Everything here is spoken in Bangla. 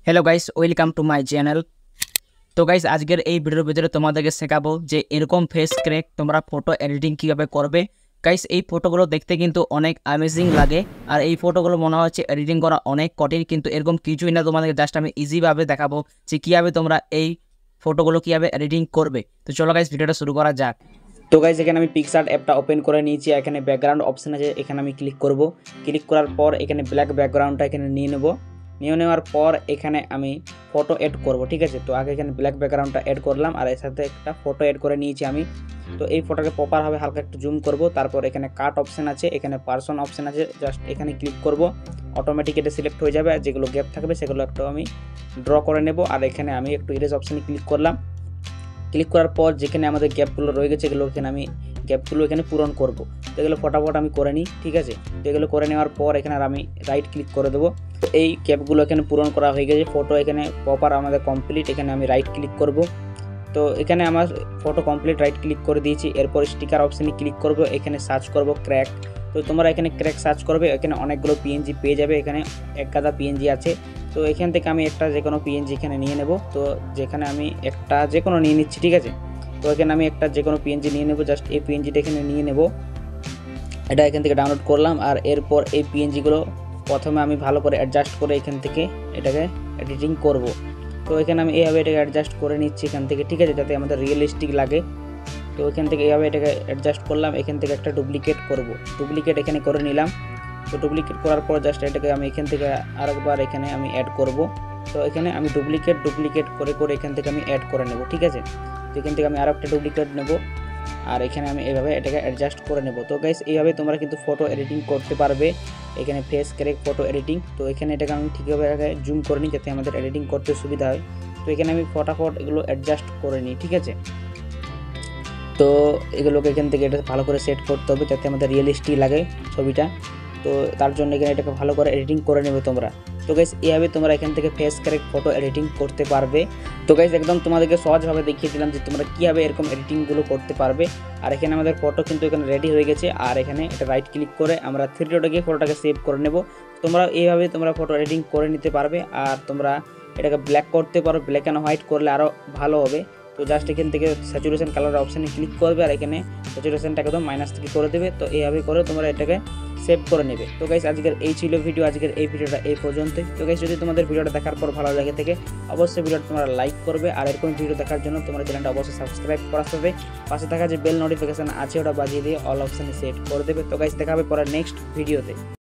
Hello guys welcome to my channel. तो गाइस आजकेर এই ভিডিওর ভিতরে তোমাদেরকে শেখাবো যে এরকম ফেস ক্র্যাক তোমরা ফটো এডিটিং কিভাবে করবে। গাইস এই ফটোগুলো দেখতে কিন্তু অনেক অ্যামেজিং লাগে আর এই ফটোগুলো মনে হচ্ছে এডিটিং করা অনেক কঠিন, কিন্তু এরকম কিছুই না। তোমাদেরকে জাস্ট আমি ইজি ভাবে দেখাবো যে কিভাবে তোমরা এই ফটোগুলো কিভাবে এডিটিং করবে। তো চলো গাইস ভিডিওটা শুরু করা যাক। তো গাইস এখানে আমি পিক্সআর্ট অ্যাপটা ওপেন করে নিয়েছি। এখানে ব্যাকগ্রাউন্ড অপশন আছে, এখানে আমি ক্লিক করব। ক্লিক করার পর এখানে ব্ল্যাক ব্যাকগ্রাউন্ডটা এখানে নিয়ে নেব। নিয়ে নেওয়ার পর এখানে আমি ফটো এড করব, ঠিক আছে। তো আগে এখানে ব্ল্যাক ব্যাকগ্রাউন্ডটা এড করলাম আর এর সাথে একটা ফটো এড করে নিয়েছি আমি। তো এই ফটোকে প্রপারভাবে হালকা একটু জুম করব। তারপর এখানে কাট অপশন আছে, এখানে পার্সন অপশন আছে, জাস্ট এখানে ক্লিক করব। অটোমেটিক এটা সিলেক্ট হয়ে যাবে আর যেগুলো গ্যাপ থাকবে সেগুলো একটু আমি ড্র করে নেব। আর এখানে আমি একটু ইরেজ অপশানে ক্লিক করলাম। ক্লিক করার পর যেখানে আমাদের গ্যাপগুলো রয়ে গেছে এগুলো এখানে আমি গ্যাপগুলো এখানে পূরণ করব। তো এগুলো ফটাফট আমি করে নিই, ঠিক আছে। তো এগুলো করে নেওয়ার পর এখানে আমি রাইট ক্লিক করে দেবো। তো এই গ্যাপগুলো এখানে পূরণ করা হয়ে গেছে, ফটো এখানে প্রপার আমাদের কমপ্লিট। এখানে আমি রাইট ক্লিক করব। তো এখানে আমার ফটো কমপ্লিট, রাইট ক্লিক করে দিয়েছি। এরপর স্টিকার অপশানে ক্লিক করব, এখানে সার্চ করব ক্র্যাক। তো তোমরা এখানে ক্র্যাক সার্চ করবে, এখানে অনেকগুলো পিএনজি পেয়ে যাবে। এখানে এক গাদা পিএনজি আছে। তো এখান থেকে আমি একটা যে কোনো পিএনজি এখানে নিয়ে নেব। তো যেখানে আমি একটা যে কোনো নিয়ে নিচ্ছি, ঠিক আছে। তো এখানে আমি একটা যে কোনো পিএনজি নিয়ে নেব, জাস্ট এই পিএনজিটা এখানে নিয়ে নেব। এটা এখান থেকে ডাউনলোড করলাম। আর এরপর এই পিএনজিগুলো প্রথমে আমি ভালো করে অ্যাডজাস্ট করে এখান থেকে এটাকে এডিটিং করব। তো এখানে আমি এইভাবে এটাকে অ্যাডজাস্ট করে নিচ্ছি এখান থেকে, ঠিক আছে, যাতে আমাদের রিয়েলিস্টিক লাগে। তো এখান থেকে এইভাবে এটাকে অ্যাডজাস্ট করলাম। এখান থেকে একটা ডুপ্লিকেট করব, ডুপ্লিকেট এখানে করে নিলাম। তো ডুপ্লিকেট করার পর জাস্ট এটাকে আমি এখান থেকে আরেকবার এখানে আমি অ্যাড করব। তো এখানে আমি ডুপ্লিকেট করে এখান থেকে আমি অ্যাড করে নেব, ঠিক আছে। তো এখান থেকে আমি আরেকটা ডুপ্লিকেট নেব আর এখানে আমি এইভাবে এটাকে অ্যাডজাস্ট করে নেব। তো গাইস এইভাবে তোমরা কিন্তু ফটো এডিটিং করতে পারবে। এখানে ফেস ক্র্যাক ফটো এডিটিং। তো এখানে এটাকে আমি ঠিকভাবে জুম করে নিই যাতে আমাদের এডিটিং করতে সুবিধা হয়। তো এখানে আমি ফটাফট এগুলো অ্যাডজাস্ট করে নিই, ঠিক আছে। তো এগুলোকে এখান থেকে এটা ভালো করে সেট করতে হবে যাতে আমাদের রিয়েলিস্টিক লাগে ছবিটা। তো তার জন্য এখানে এটাকে ভালো করে এডিটিং করে নেবে তোমরা। তো গাইস এইভাবে তোমরা এখান থেকে ফেস ক্র্যাক ফটো এডিটিং করতে পারবে। তো গাইস একদম তোমাদেরকে সহজভাবে দেখিয়ে দিলাম যে তোমরা কীভাবে এরকম এডিটিংগুলো করতে পারবে। আর এখানে আমাদের ফটো কিন্তু এখানে রেডি হয়ে গেছে। আর এখানে এটা রাইট ক্লিক করে আমরা থ্রি ডটে গিয়ে ফটোটাকে সেভ করে নেব। তোমরা এইভাবে তোমরা ফটো এডিটিং করে নিতে পারবে। আর তোমরা এটাকে ব্ল্যাক করতে পারো, ব্ল্যাক অ্যান্ড হোয়াইট করলে আরও ভালো হবে। তো জাস্ট এখান থেকে স্যাচুরেশন কালার অপশানে ক্লিক করবে আর এখানে স্যাচুরেশনটাকে একদম মাইনাস থেকে করে দেবে। তো এইভাবে করে তোমরা এটাকে সেভ করে নেবে। তো গাইস আজকের এই ছিল ভিডিও, আজকের এই ভিডিওটা এই পর্যন্তই। তো গাইস যদি তোমাদের ভিডিওটা দেখার পর ভালো লাগে থেকে অবশ্যই ভিডিওটা তোমরা লাইক করবে। আর এরকম ভিডিও দেখার জন্য তোমরা চ্যানেলটা অবশ্যই সাবস্ক্রাইব করাতে হবে। পাশে থাকা যে বেল নোটিফিকেশান আছে ওটা বাজিয়ে দিয়ে অল অপশানে সেট করে দেবে। তো গাইস দেখা হবে পরে নেক্সট ভিডিওতে।